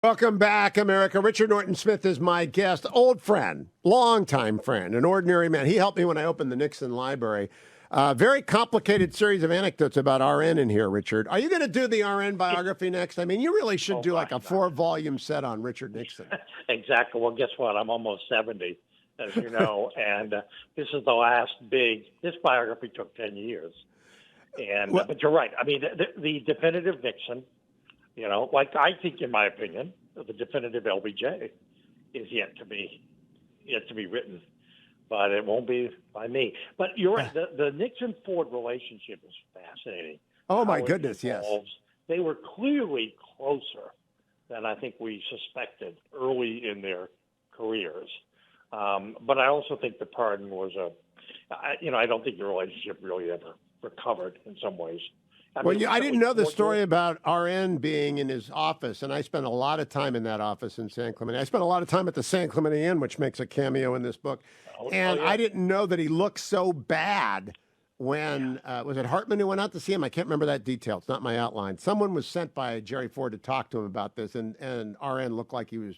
Welcome back, America. Richard Norton Smith is my guest, old friend, longtime friend, an ordinary man. He helped me when I opened the Nixon Library. Very complicated series of anecdotes about RN in here, Richard. Are you going to do the RN biography next? I mean, you really should do like a 4-volume set on Richard Nixon. Exactly. Well, guess what? I'm almost 70, as you know, and this is the last big. This biography took 10 years, and but you're right. I mean, the definitive Nixon. You know, like I think, in my opinion, the definitive LBJ is yet to be written, but it won't be by me. But you're right. The Nixon-Ford relationship is fascinating. Oh my goodness, yes. They were clearly closer than I think we suspected early in their careers. But I also think the pardon was I don't think the relationship really ever recovered in some ways. I didn't know the story about RN being in his office, and I spent a lot of time in that office in San Clemente. I spent a lot of time at the San Clemente Inn, which makes a cameo in this book. I didn't know that he looked so bad when, was it Hartman who went out to see him? I can't remember that detail. It's not my outline. Someone was sent by Jerry Ford to talk to him about this, and RN looked like he was,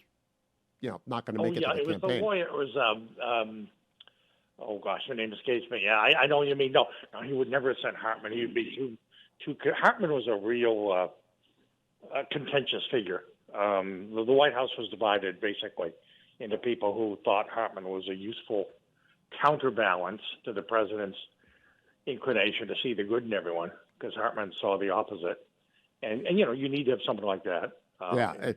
not going to make it to the campaign. It was the lawyer. It was, oh gosh, her name escapes me. Yeah, I know what you mean. No, he would never have sent Hartman. He would be too. Hartman was a real contentious figure. The White House was divided basically into people who thought Hartman was a useful counterbalance to the president's inclination to see the good in everyone, because Hartman saw the opposite. And you need to have something like that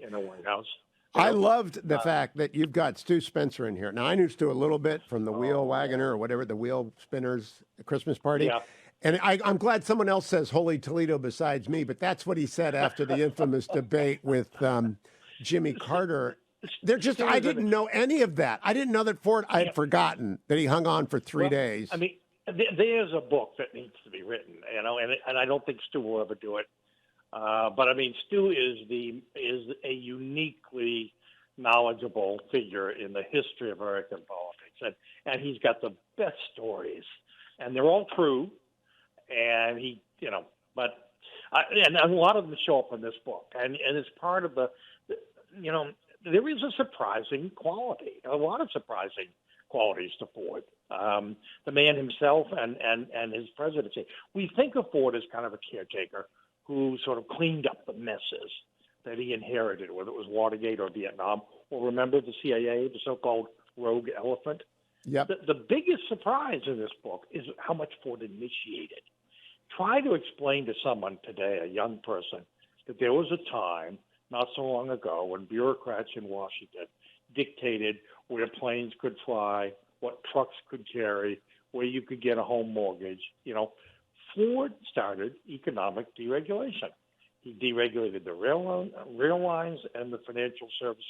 in the White House. I loved the fact that you've got Stu Spencer in here. Now, I knew Stu a little bit from the Wheel Wagoner or whatever, the Wheel Spinners Christmas party. Yeah. And I'm glad someone else says Holy Toledo besides me, but that's what he said after the infamous debate with Jimmy Carter. I didn't know any of that. I didn't know that Ford, I had forgotten that he hung on for 3 days. I mean, there's a book that needs to be written, and I don't think Stu will ever do it. But I mean, Stu is a uniquely knowledgeable figure in the history of American politics, and he's got the best stories, and they're all true. And but a lot of them show up in this book, and it's part of there is a surprising quality, a lot of surprising qualities to Ford. The man himself and his presidency. We think of Ford as kind of a caretaker who sort of cleaned up the messes that he inherited, whether it was Watergate or Vietnam, or remember the CIA, the so-called rogue elephant. Yep. The biggest surprise in this book is how much Ford initiated. Try to explain to someone today, a young person, that there was a time not so long ago when bureaucrats in Washington dictated where planes could fly, what trucks could carry, where you could get a home mortgage. Ford started economic deregulation. He deregulated the rail lines and the Financial Services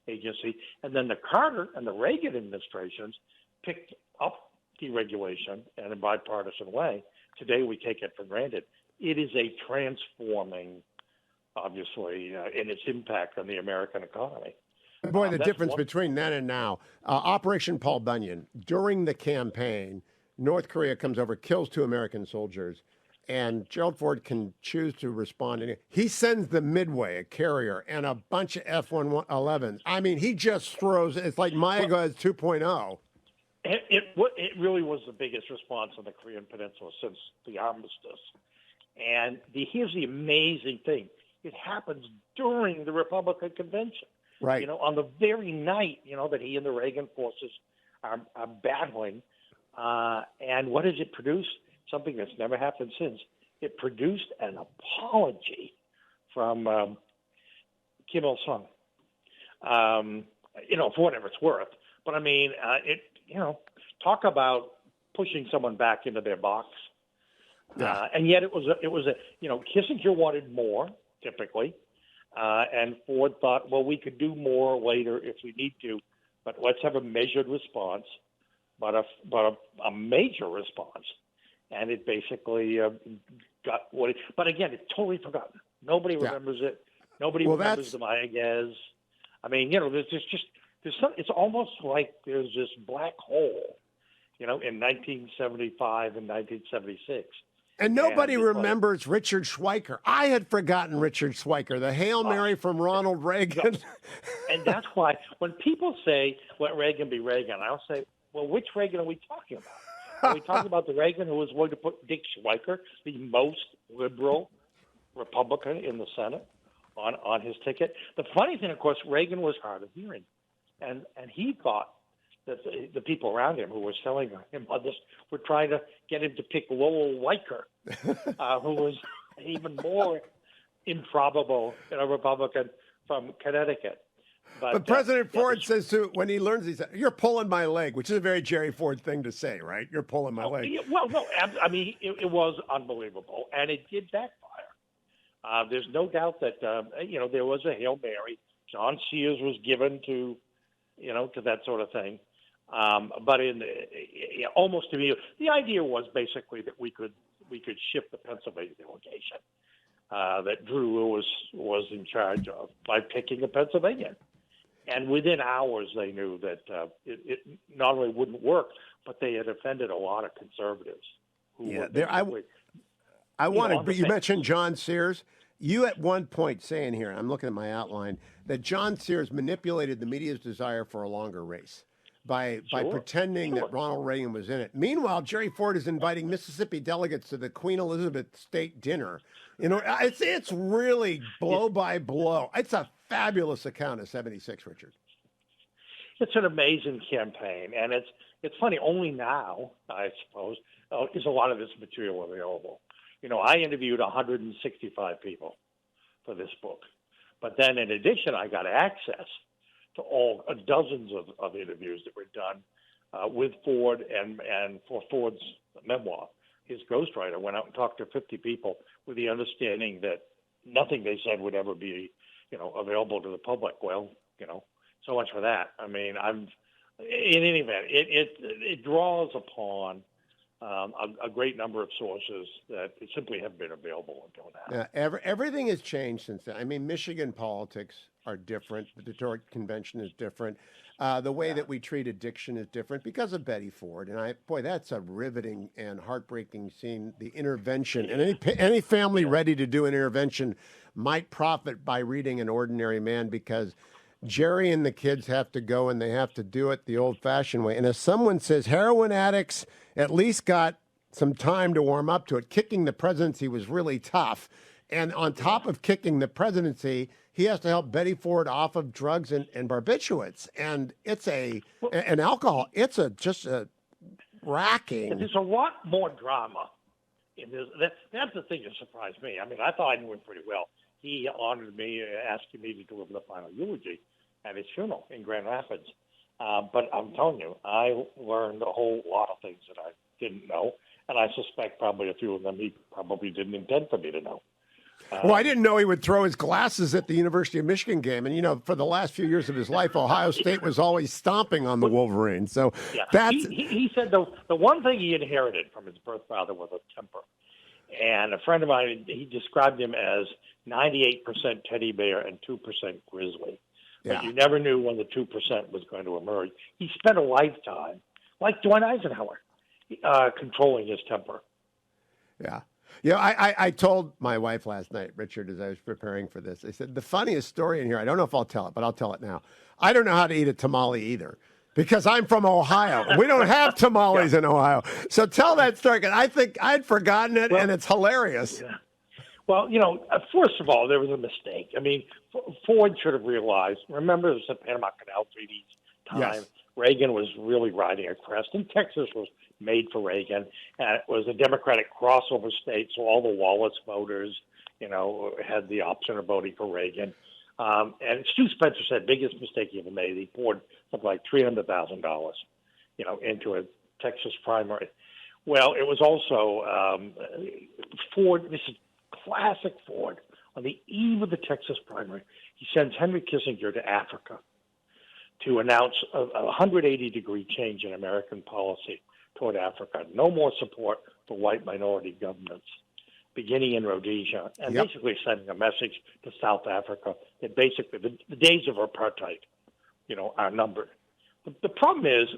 Agency. And then the Carter and the Reagan administrations picked up deregulation in a bipartisan way. Today we take it for granted. It is a transforming, obviously, in its impact on the American economy. Boy, the difference between then and now. Operation Paul Bunyan, during the campaign, North Korea comes over, kills 2 American soldiers, and Gerald Ford can choose to respond. He sends the Midway, a carrier, and a bunch of F-111s. I mean, he just throws, it's like Mayaguez 2.0. It really was the biggest response on the Korean Peninsula since the armistice. And here's the amazing thing. It happens during the Republican convention. Right. On the very night, that he and the Reagan forces are battling. And what does it produce? Something that's never happened since. It produced an apology from Kim Il-sung, for whatever it's worth. But I mean, talk about pushing someone back into their box. Yeah. And yet it was Kissinger wanted more, typically. And Ford thought, well, we could do more later if we need to, but let's have a measured response, but a major response. And it basically got what it, but again, it's totally forgotten. Nobody remembers it. Nobody remembers the Mayaguez. I mean, it's almost like there's this black hole, in 1975 and 1976. And nobody remembers Richard Schweiker. I had forgotten Richard Schweiker, the Hail Mary from Ronald Reagan. And that's why when people say, let Reagan be Reagan, I'll say, well, which Reagan are we talking about? Are we talking about the Reagan who was willing to put Dick Schweiker, the most liberal Republican in the Senate, on his ticket? The funny thing, of course, Reagan was hard of hearing. And he thought that the people around him who were selling him on this were trying to get him to pick Lowell Weicker, who was even more improbable than a Republican from Connecticut. But President Ford says to, when he learns, he says, "You're pulling my leg," which is a very Jerry Ford thing to say, right? You're pulling my leg. Well, no, I mean, it was unbelievable, and it did backfire. There's no doubt that, there was a Hail Mary. John Sears was given to that sort of thing. But almost to me, the idea was basically that we could shift the Pennsylvania delegation that Drew Lewis was in charge of by picking a Pennsylvanian. And within hours, they knew that it not only wouldn't work, but they had offended a lot of conservatives. You mentioned John Sears. You at one point saying here, I'm looking at my outline, that John Sears manipulated the media's desire for a longer race by pretending that Ronald Reagan was in it. Meanwhile, Jerry Ford is inviting Mississippi delegates to the Queen Elizabeth State dinner. It's really blow by blow. It's a fabulous account of 76, Richard. It's an amazing campaign, and it's funny. Only now, I suppose, is a lot of this material available. I interviewed 165 people for this book, but then in addition, I got access to all dozens of interviews that were done with Ford and for Ford's memoir. His ghostwriter went out and talked to 50 people with the understanding that nothing they said would ever be, available to the public. Well, so much for that. I mean, in any event, it draws upon a great number of sources that simply haven't been available until now. Yeah, everything has changed since then. I mean, Michigan politics are different. The Detroit Convention is different. The way that we treat addiction is different because of Betty Ford. And that's a riveting and heartbreaking scene. The intervention, and any family ready to do an intervention might profit by reading An Ordinary Man, because Jerry and the kids have to go and they have to do it the old-fashioned way. And as someone says, heroin addicts at least got some time to warm up to it. Kicking the presidency was really tough. And on top of kicking the presidency, he has to help Betty Ford off of drugs and barbiturates. And it's and alcohol. It's just a racking. There's a lot more drama in this. That's the thing that surprised me. I mean, I thought I knew him pretty well. He honored me, asking me to deliver the final eulogy at his funeral in Grand Rapids. But I'm telling you, I learned a whole lot of things that I didn't know, and I suspect probably a few of them he probably didn't intend for me to know. Well, I didn't know he would throw his glasses at the University of Michigan game. And, for the last few years of his life, Ohio State was always stomping on the Wolverines. So he said the one thing he inherited from his birth father was a temper. And a friend of mine, he described him as 98% teddy bear and 2% grizzly. Yeah. But you never knew when the 2% was going to emerge. He spent a lifetime, like Dwight Eisenhower, controlling his temper. Yeah. I told my wife last night, Richard, as I was preparing for this, I said, the funniest story in here, I don't know if I'll tell it, but I'll tell it now. I don't know how to eat a tamale either, because I'm from Ohio. We don't have tamales in Ohio. So tell that story, because I think I'd forgotten it, and it's hilarious. Yeah. Well, first of all, there was a mistake. I mean, Ford should have realized, remember, it was the Panama Canal Treaty time. Yes. Reagan was really riding a crest, and Texas was made for Reagan, and it was a Democratic crossover state, so all the Wallace voters, had the option of voting for Reagan. And Stu Spencer said, biggest mistake he ever made. He poured something like $300,000, into a Texas primary. Well, it was also Ford. This is classic Ford. On the eve of the Texas primary, he sends Henry Kissinger to Africa to announce a 180-degree change in American policy toward Africa. No more support for white minority governments, beginning in Rhodesia, and basically sending a message to South Africa that basically the days of apartheid, are numbered. The problem is,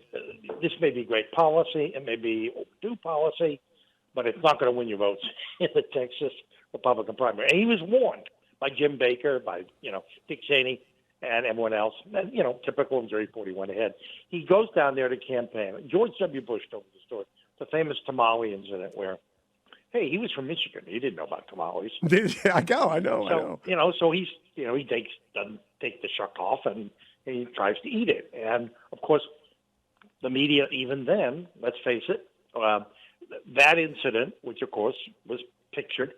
this may be great policy, it may be overdue policy, but it's not going to win you votes in the Texas Republican primary. And he was warned by Jim Baker, by Dick Cheney, and everyone else. And, typical Missouri 41 ahead. He goes down there to campaign. George W. Bush told the story, the famous tamale incident where, hey, he was from Michigan. He didn't know about tamales. I know. So he doesn't take the shuck off, and he tries to eat it. And, of course, the media, even then, let's face it, that incident, which, of course, was pictured,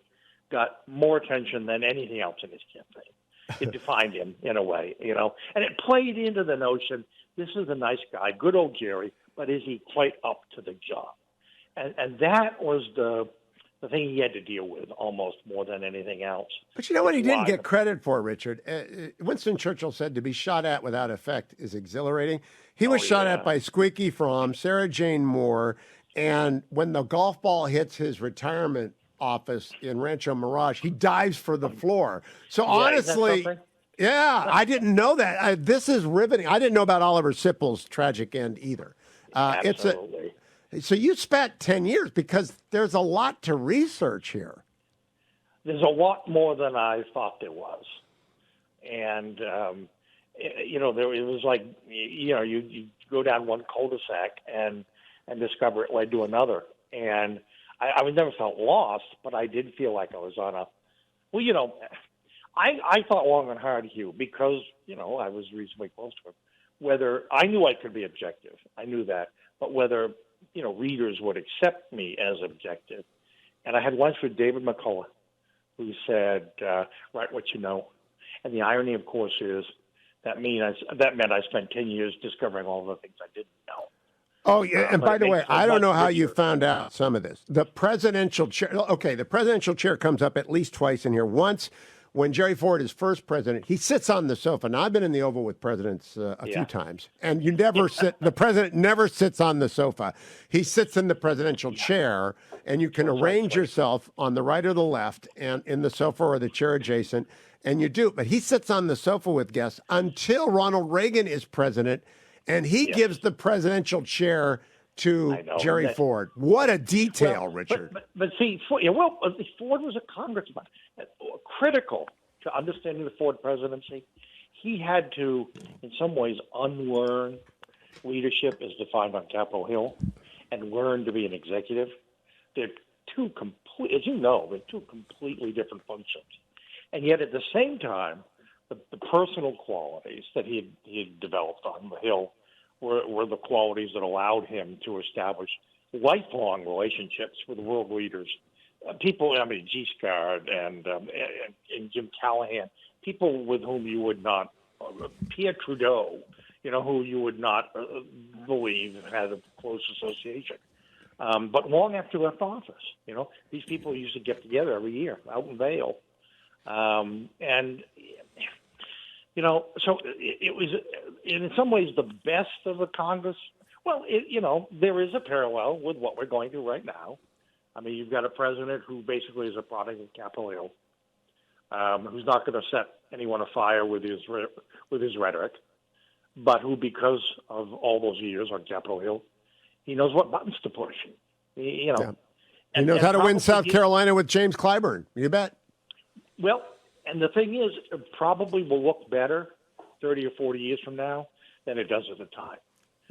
got more attention than anything else in his campaign. It defined him in a way, and it played into the notion, this is a nice guy, good old Jerry, but is he quite up to the job? And that was the thing he had to deal with almost more than anything else. But you know what he didn't get credit for, Richard? Winston Churchill said to be shot at without effect is exhilarating. He was shot at by Squeaky Fromm, Sarah Jane Moore, and when the golf ball hits his retirement office in Rancho Mirage, he dives for the floor. So honestly, I didn't know that. This is riveting. I didn't know about Oliver Sippel's tragic end either. Absolutely. So you spent 10 years because there's a lot to research here. There's a lot more than I thought there was. And, it was like, you go down one cul-de-sac and discover it led to another. And I never felt lost, but I did feel like I was on I thought long and hard, Hugh, because, I was reasonably close to him, whether I knew I could be objective. I knew that. But whether, readers would accept me as objective. And I had lunch with David McCullough, who said, write what you know. And the irony, of course, is that meant I spent 10 years discovering all the things I didn't know. Oh, yeah. And by the way, I don't know how you found out some of this. The presidential chair comes up at least twice in here. Once, when Jerry Ford is first president, he sits on the sofa. Now, I've been in the Oval with presidents a few times, and you never the president never sits on the sofa. He sits in the presidential chair, and you can arrange yourself on the right or the left, and in the sofa or the chair adjacent, and you do. But he sits on the sofa with guests until Ronald Reagan is president, and he gives the presidential chair to Jerry Ford. What a detail, Richard. But see, Ford was a congressman. Critical to understanding the Ford presidency, he had to, in some ways, unlearn leadership as defined on Capitol Hill and learn to be an executive. They're two completely different functions. And yet, at the same time, the personal qualities that he had developed on the Hill were the qualities that allowed him to establish lifelong relationships with world leaders. People, Giscard and Jim Callahan, people with whom you would not, Pierre Trudeau, who you would not believe had a close association. But long after he left office, these people used to get together every year out in Vail. So it was, in some ways, the best of the Congress. Well, there is a parallel with what we're going through right now. I mean, you've got a president who basically is a product of Capitol Hill, who's not going to set anyone afire with his rhetoric, but who, because of all those years on Capitol Hill, he knows what buttons to push. He knows how to win South Carolina with James Clyburn. You bet. Well, and the thing is, it probably will look better 30 or 40 years from now than it does at the time.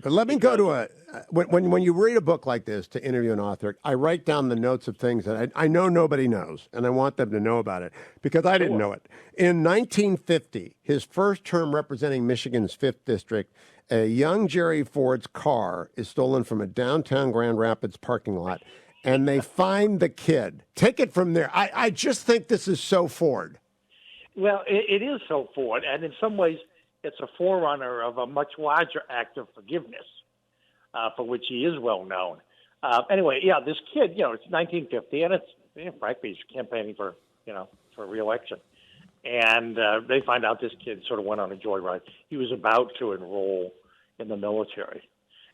But let me go to when you read a book like this to interview an author, I write down the notes of things that I know nobody knows, and I want them to know about it because I didn't know it. In 1950, his first term representing Michigan's 5th District, a young Jerry Ford's car is stolen from a downtown Grand Rapids parking lot, and they find the kid. Take it from there. I just think this is so Ford. Well, it is so Ford, and in some ways, it's a forerunner of a much larger act of forgiveness, for which he is well known. Anyway, this kid, it's 1950, and it's frankly, he's campaigning for re-election, and they find out this kid sort of went on a joyride. He was about to enroll in the military,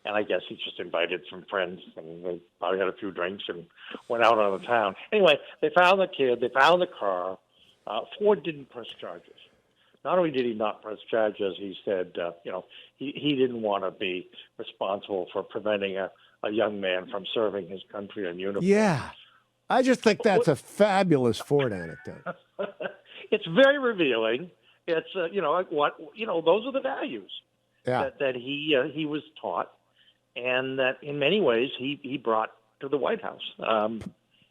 and I guess he just invited some friends, and they probably had a few drinks and went out on the town. Anyway, they found the kid, they found the car. Ford didn't press charges. Not only did he not press charges, he said, he didn't want to be responsible for preventing a young man from serving his country in uniform. Yeah. I just think that's a fabulous Ford anecdote. It's very revealing. It's those are the values that he was taught, and that in many ways he brought to the White House.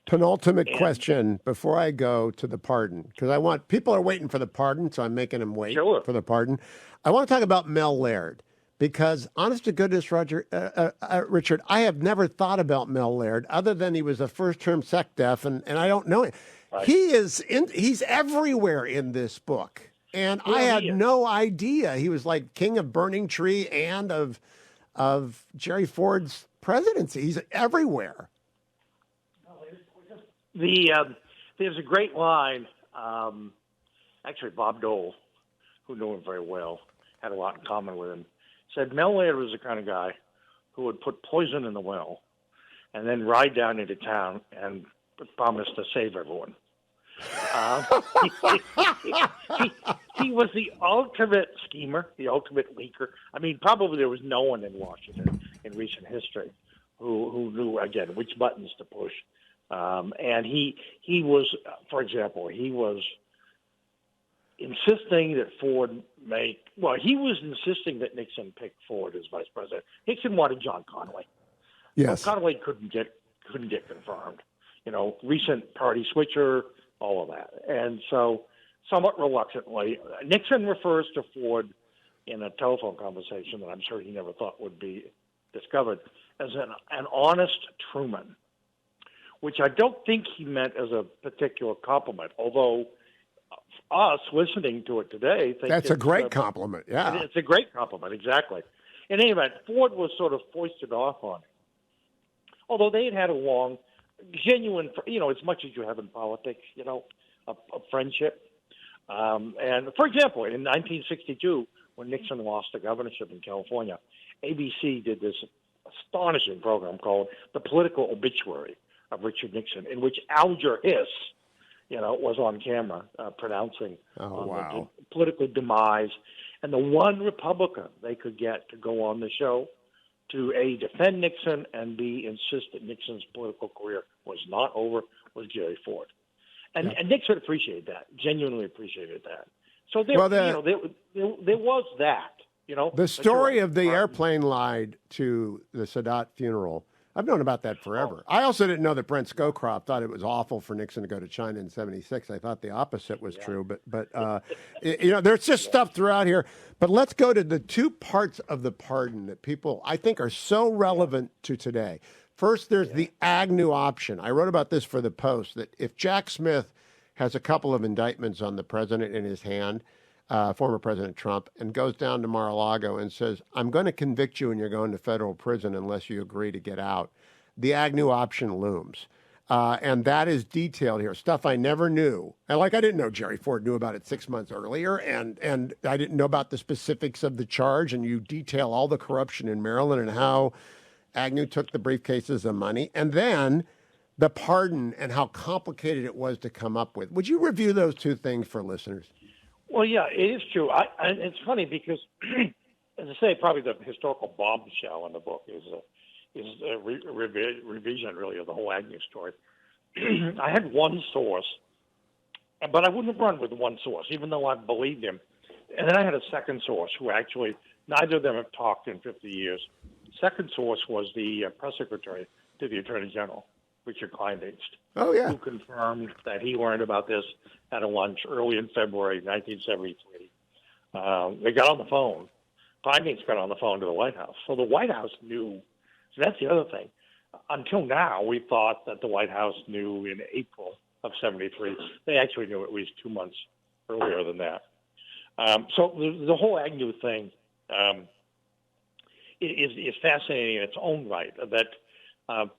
Penultimate question before I go to the pardon, because people are waiting for the pardon, so I'm making them wait for the pardon. I want to talk about Mel Laird, because honest to goodness, Richard, I have never thought about Mel Laird other than he was a first-term SecDef, and I don't know him. Right. He's everywhere in this book, and I had no idea he was like king of Burning Tree and of Jerry Ford's presidency. He's everywhere. There's a great line. Actually, Bob Dole, who knew him very well, had a lot in common with him, said Mel Laird was the kind of guy who would put poison in the well and then ride down into town and promise to save everyone. He was the ultimate schemer, the ultimate leaker. I mean, probably there was no one in Washington in recent history who knew, again, which buttons to push. And he was, for example, he was insisting that he was insisting that Nixon pick Ford as vice president. Nixon wanted John Connally. Yes. Well, Connally couldn't get confirmed. Recent party switcher, all of that. And so, somewhat reluctantly, Nixon refers to Ford in a telephone conversation that I'm sure he never thought would be discovered as an honest Truman, which I don't think he meant as a particular compliment, although us listening to it today think that's a great compliment. Yeah, it's a great compliment, exactly. In any event, Ford was sort of foisted off on him, although they had a long, genuine, as much as you have in politics, a friendship. And for example, in 1962, when Nixon lost the governorship in California, ABC did this astonishing program called The Political Obituary of Richard Nixon, in which Alger Hiss, was on camera pronouncing the political demise. And the one Republican they could get to go on the show to A, defend Nixon, and B, insist that Nixon's political career was not over, was Jerry Ford. And Nixon appreciated that, genuinely appreciated that. So there was that. The story of the airplane ride to the Sadat funeral, I've known about that forever. I also didn't know that Brent Scowcroft thought it was awful for Nixon to go to China in '76. I thought the opposite was true. But there's just stuff throughout here. But let's go to the two parts of the pardon that people, I think, are so relevant to today. First, there's the Agnew option. I wrote about this for the Post, that if Jack Smith has a couple of indictments on the president in his hand, former President Trump, and goes down to Mar-a-Lago and says, I'm going to convict you and you're going to federal prison unless you agree to get out, the Agnew option looms. And that is detailed here, stuff I never knew. And I didn't know Jerry Ford knew about it 6 months earlier, and I didn't know about the specifics of the charge, and you detail all the corruption in Maryland and how Agnew took the briefcases of money, and then the pardon and how complicated it was to come up with. Would you review those two things for listeners? Well, yeah, it is true. It's funny because, as I say, probably the historical bombshell in the book is a revision, really, of the whole Agnew story. I had one source, but I wouldn't have run with one source, even though I believed him. And then I had a second source who actually, neither of them have talked in 50 years. Second source was the press secretary to the Attorney General, Richard Kleindienst. Oh, yeah. Who confirmed that he learned about this at a lunch early in February 1973. They got on the phone. Kleindienst got on the phone to the White House. So the White House knew. So that's the other thing. Until now, we thought that the White House knew in April of 73. They actually knew at least 2 months earlier than that. So the whole Agnew thing is fascinating in its own right, that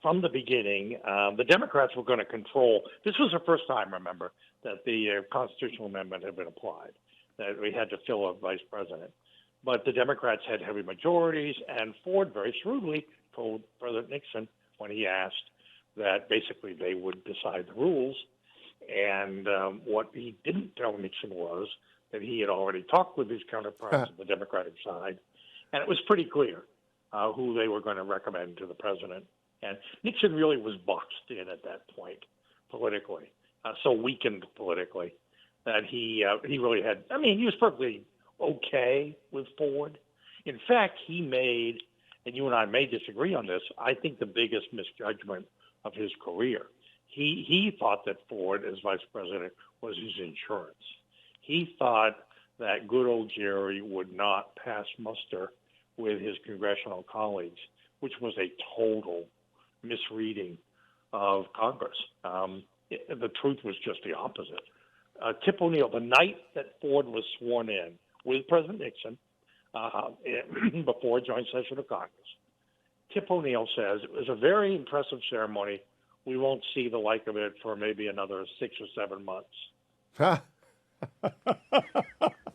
from the beginning, the Democrats were going to control. This was the first time, remember, that the constitutional amendment had been applied, that we had to fill a vice president. But the Democrats had heavy majorities, and Ford very shrewdly told President Nixon when he asked that basically they would decide the rules. And what he didn't tell Nixon was that he had already talked with his counterparts on the Democratic side, and it was pretty clear who they were going to recommend to the president. And Nixon really was boxed in at that point politically, so weakened politically, that he really had. I mean, he was perfectly okay with Ford. In fact, he made, and you and I may disagree on this, I think the biggest misjudgment of his career. He thought that Ford, as vice president, was his insurance. He thought that good old Jerry would not pass muster with his congressional colleagues, which was a total misreading of Congress. The truth was just the opposite. Tip O'Neill, the night that Ford was sworn in with President Nixon before a joint session of Congress, Tip O'Neill says, it was a very impressive ceremony. We won't see the like of it for maybe another 6 or 7 months.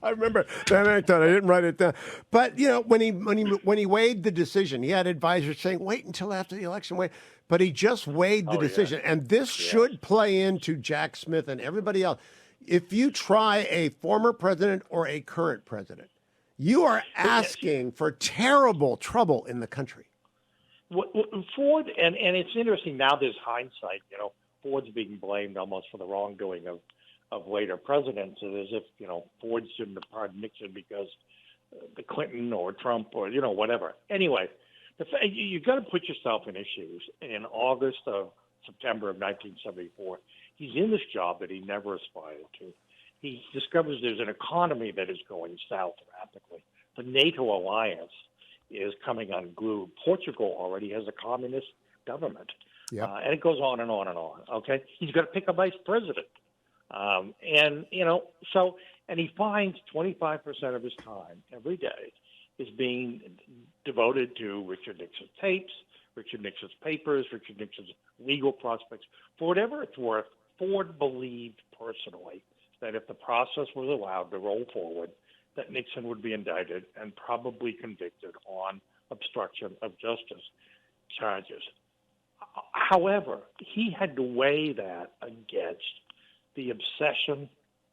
I remember that anecdote. I didn't write it down. But you know, when he weighed the decision, he had advisors saying, "Wait until after the election." Wait, but he just weighed the decision, and this should play into Jack Smith and everybody else. If you try a former president or a current president, you are asking for terrible trouble in the country. Ford, and it's interesting now. There's hindsight. You know, Ford's being blamed almost for the wrongdoing of later presidents, as if, you know, Ford shouldn't have pardoned Nixon because the Clinton or Trump or, you know, whatever. Anyway, you've got to put yourself in his shoes. In September of 1974, he's in this job that he never aspired to. He discovers there's an economy that is going south rapidly. The NATO alliance is coming unglued. Portugal already has a communist government. And it goes on and on and on, okay? He's got to pick a vice president. And he finds 25% of his time every day is being devoted to Richard Nixon's tapes, Richard Nixon's papers, Richard Nixon's legal prospects. For whatever it's worth, Ford believed personally that if the process was allowed to roll forward, that Nixon would be indicted and probably convicted on obstruction of justice charges. However, he had to weigh that against the obsession,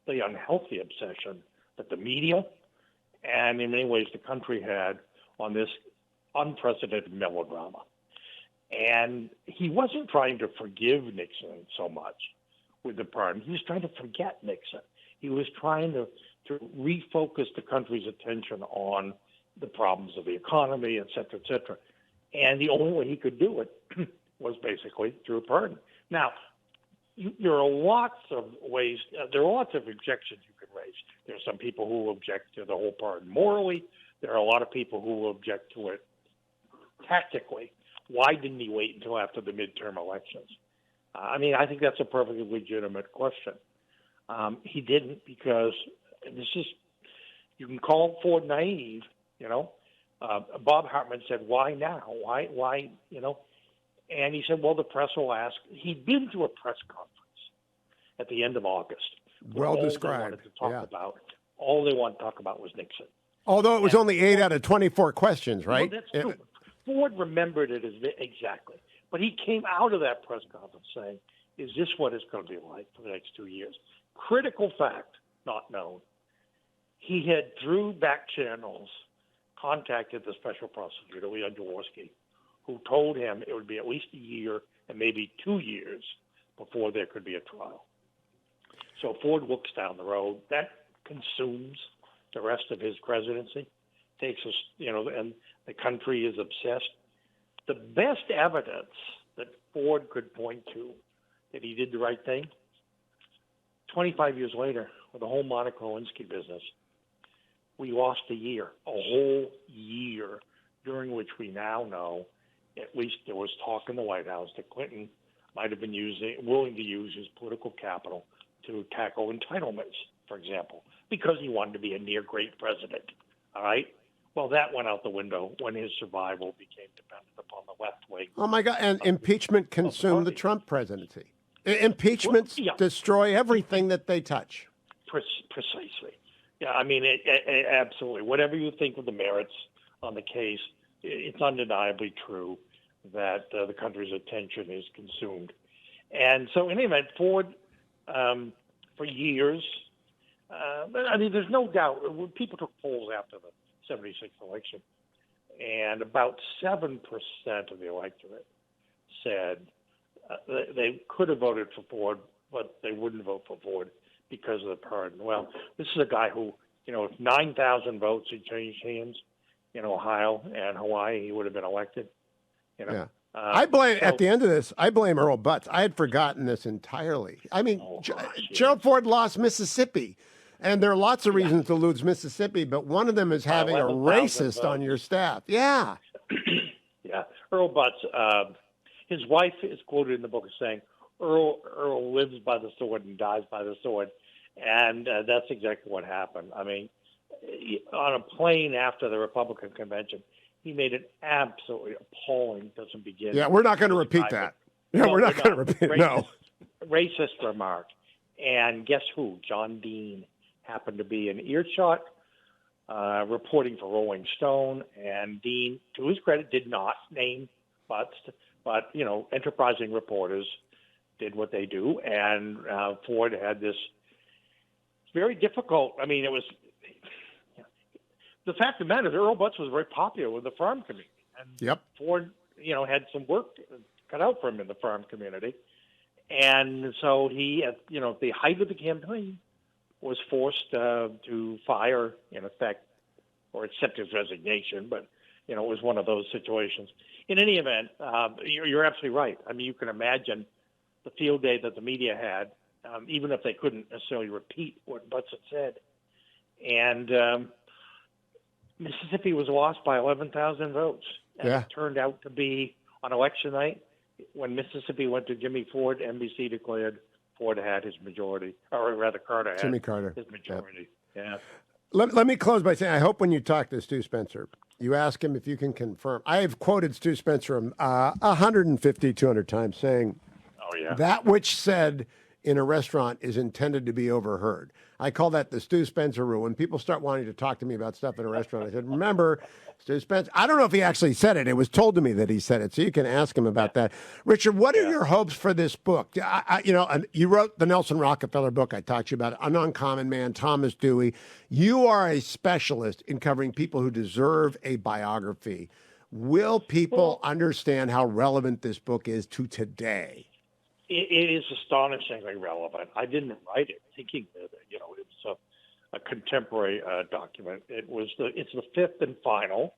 the unhealthy obsession that the media and in many ways the country had on this unprecedented melodrama. And he wasn't trying to forgive Nixon so much with the pardon. He was trying to forget Nixon. He was trying to refocus the country's attention on the problems of the economy, et cetera, et cetera. And the only way he could do it was basically through a pardon. Now, there are lots of ways, there are lots of objections you could raise. There are some people who will object to the whole pardon morally. There are a lot of people who will object to it tactically. Why didn't he wait until after the midterm elections? I mean, I think that's a perfectly legitimate question. He didn't because you can call Ford naive, you know. Bob Hartman said, why now? Why, you know? And he said, well, the press will ask. He'd been to a press conference at the end of August. Well described. All they wanted to talk about was Nixon. Although it was only 8 out of 24 questions, right? Well, that's true. Ford remembered it as exactly. But he came out of that press conference saying, is this what it's going to be like for the next 2 years? Critical fact, not known. He had, through back channels, contacted the special prosecutor, Leon Jaworski, who told him it would be at least a year and maybe 2 years before there could be a trial. So Ford looks down the road. That consumes the rest of his presidency. Takes us, you know, and the country is obsessed. The best evidence that Ford could point to that he did the right thing, 25 years later, with the whole Monica Lewinsky business, we lost a whole year, during which we now know, at least there was talk in the White House that Clinton might have been willing to use his political capital to tackle entitlements, for example, because he wanted to be a near great president. All right? Well, that went out the window when his survival became dependent upon the left wing. Oh, my God. And impeachment consumed the Trump presidency. Impeachments destroy everything that they touch. Precisely. Yeah, I mean, absolutely. Whatever you think of the merits on the case, it's undeniably true that the country's attention is consumed. And so in any event, Ford, for years, I mean, there's no doubt, when people took polls after the 76th election, and about 7% of the electorate said they could have voted for Ford, but they wouldn't vote for Ford because of the pardon. Well, this is a guy who, if 9,000 votes had changed hands in Ohio and Hawaii, he would have been elected. Yeah. At the end of this, I blame Earl Butz. I had forgotten this entirely. I mean, Gerald Ford lost Mississippi, and there are lots of reasons to lose Mississippi, but one of them is having a racist on your staff. Yeah. Yeah. Earl Butz, his wife is quoted in the book as saying, Earl lives by the sword and dies by the sword. And that's exactly what happened. I mean, on a plane after the Republican convention, he made an absolutely appalling, doesn't begin. Yeah, we're not going to repeat that. Yeah, we're not going to repeat it. No. Racist remark. And guess who? John Dean happened to be in earshot, reporting for Rolling Stone. And Dean, to his credit, did not name Butz, but, enterprising reporters did what they do. And Ford had this very difficult. I mean, it was the fact of the matter is Earl Butz was very popular with the farm community, and Ford, had some work cut out for him in the farm community, and so he, at the height of the campaign, was forced to fire, in effect, or accept his resignation. But it was one of those situations. In any event, you're absolutely right. I mean, you can imagine the field day that the media had. Even if they couldn't necessarily repeat what Butz had said. And Mississippi was lost by 11,000 votes. And it turned out to be, on election night, when Mississippi went to Jimmy Ford, NBC declared Ford had his majority, or rather Carter had his majority. Yeah. Let me close by saying, I hope when you talk to Stu Spencer, you ask him if you can confirm. I have quoted Stu Spencer 150, 200 times saying, that which said in a restaurant is intended to be overheard. I call that the Stu Spencer rule. When people start wanting to talk to me about stuff in a restaurant, I said, remember, Stu Spencer, I don't know if he actually said it. It was told to me that he said it, so you can ask him about that. Richard, what are your hopes for this book? You wrote the Nelson Rockefeller book. I talked to you about it, An Uncommon Man, Thomas Dewey. You are a specialist in covering people who deserve a biography. Will people understand how relevant this book is to today? It is astonishingly relevant. I didn't write it thinking that it was a contemporary document. It's the fifth and final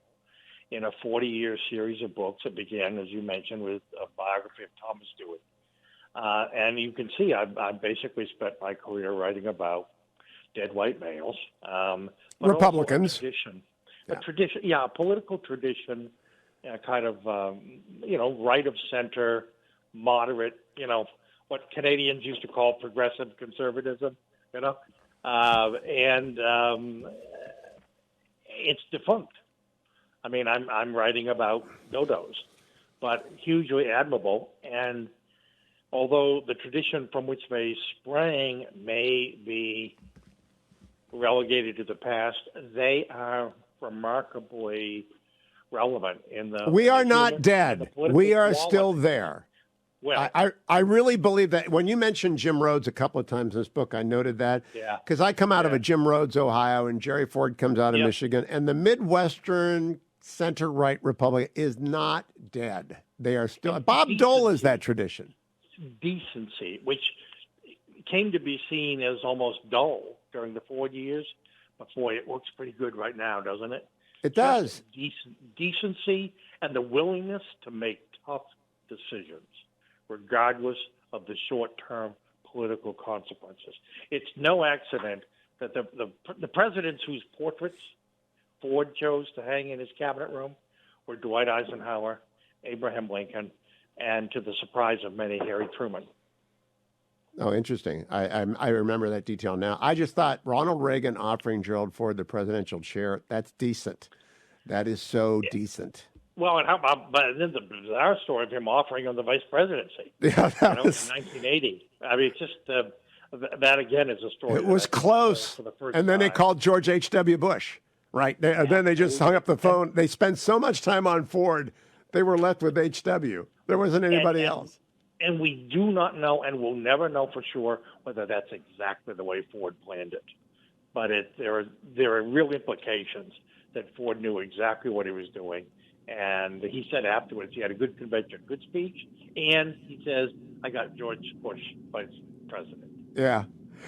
in a 40-year series of books that began, as you mentioned, with a biography of Thomas Dewey. And you can see I've basically spent my career writing about dead white males, Republicans, a political tradition, kind of right of center, moderate, what Canadians used to call progressive conservatism, and it's defunct. I mean, I'm writing about dodos, but hugely admirable. And although the tradition from which they sprang may be relegated to the past, they are remarkably relevant in the. We are not dead. We are still there. Well, I really believe that. When you mentioned Jim Rhodes a couple of times in this book, I noted that. Yeah. Because I come out of a Jim Rhodes, Ohio, and Jerry Ford comes out of Michigan, and the Midwestern center-right Republic is not dead. They are still. Bob Dole is that tradition. Decency, which came to be seen as almost dull during the Ford years, but boy, it looks pretty good right now, doesn't it? It does. Decency and the willingness to make tough decisions, regardless of the short-term political consequences. It's no accident that the presidents whose portraits Ford chose to hang in his cabinet room were Dwight Eisenhower, Abraham Lincoln, and to the surprise of many, Harry Truman. Oh, interesting. I remember that detail now. I just thought Ronald Reagan offering Gerald Ford the presidential chair, that's decent. That is so decent. Well, and but then the bizarre story of him offering him the vice presidency. Yeah, that was... in 1980. I mean, it's just that again is a story. It was close, and then they called George H.W. Bush. Right, then they just hung up the phone. They spent so much time on Ford, they were left with H.W. There wasn't anybody else. And we do not know, and we'll never know for sure whether that's exactly the way Ford planned it. But there are real implications that Ford knew exactly what he was doing, And he said afterwards he had a good convention, good speech, and he says, I got George Bush vice president. Yeah.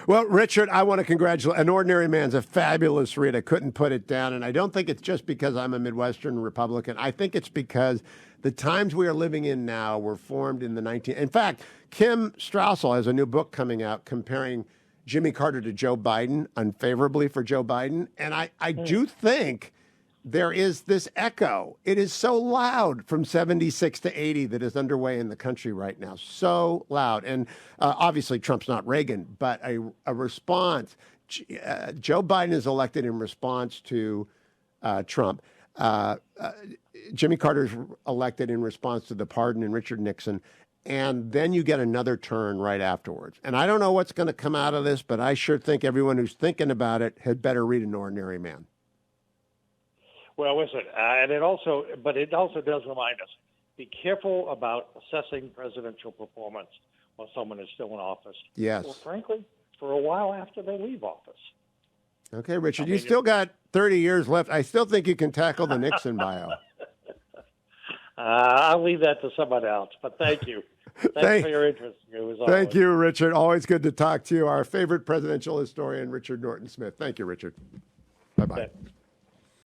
Well, Richard, I want to congratulate. An Ordinary Man's a fabulous read. I couldn't put it down. And I don't think it's just because I'm a Midwestern Republican. I think it's because the times we are living in now were formed in the 19... In fact, Kim Strausel has a new book coming out comparing Jimmy Carter to Joe Biden, unfavorably for Joe Biden. And I do think there is this echo. It is so loud from 76 to 80 that is underway in the country right now. So loud. And obviously Trump's not Reagan, but a response. Joe Biden is elected in response to Trump. Jimmy Carter's elected in response to the pardon in Richard Nixon. And then you get another turn right afterwards. And I don't know what's going to come out of this, but I sure think everyone who's thinking about it had better read An Ordinary Man. Well, listen, and it also does remind us, be careful about assessing presidential performance while someone is still in office. Yes. Or frankly, for a while after they leave office. Okay, Richard, you still got 30 years left. I still think you can tackle the Nixon bio. I'll leave that to someone else, but thank you. Thanks for your interest. Thank you, Richard. Always good to talk to you. Our favorite presidential historian, Richard Norton Smith. Thank you, Richard. Bye-bye.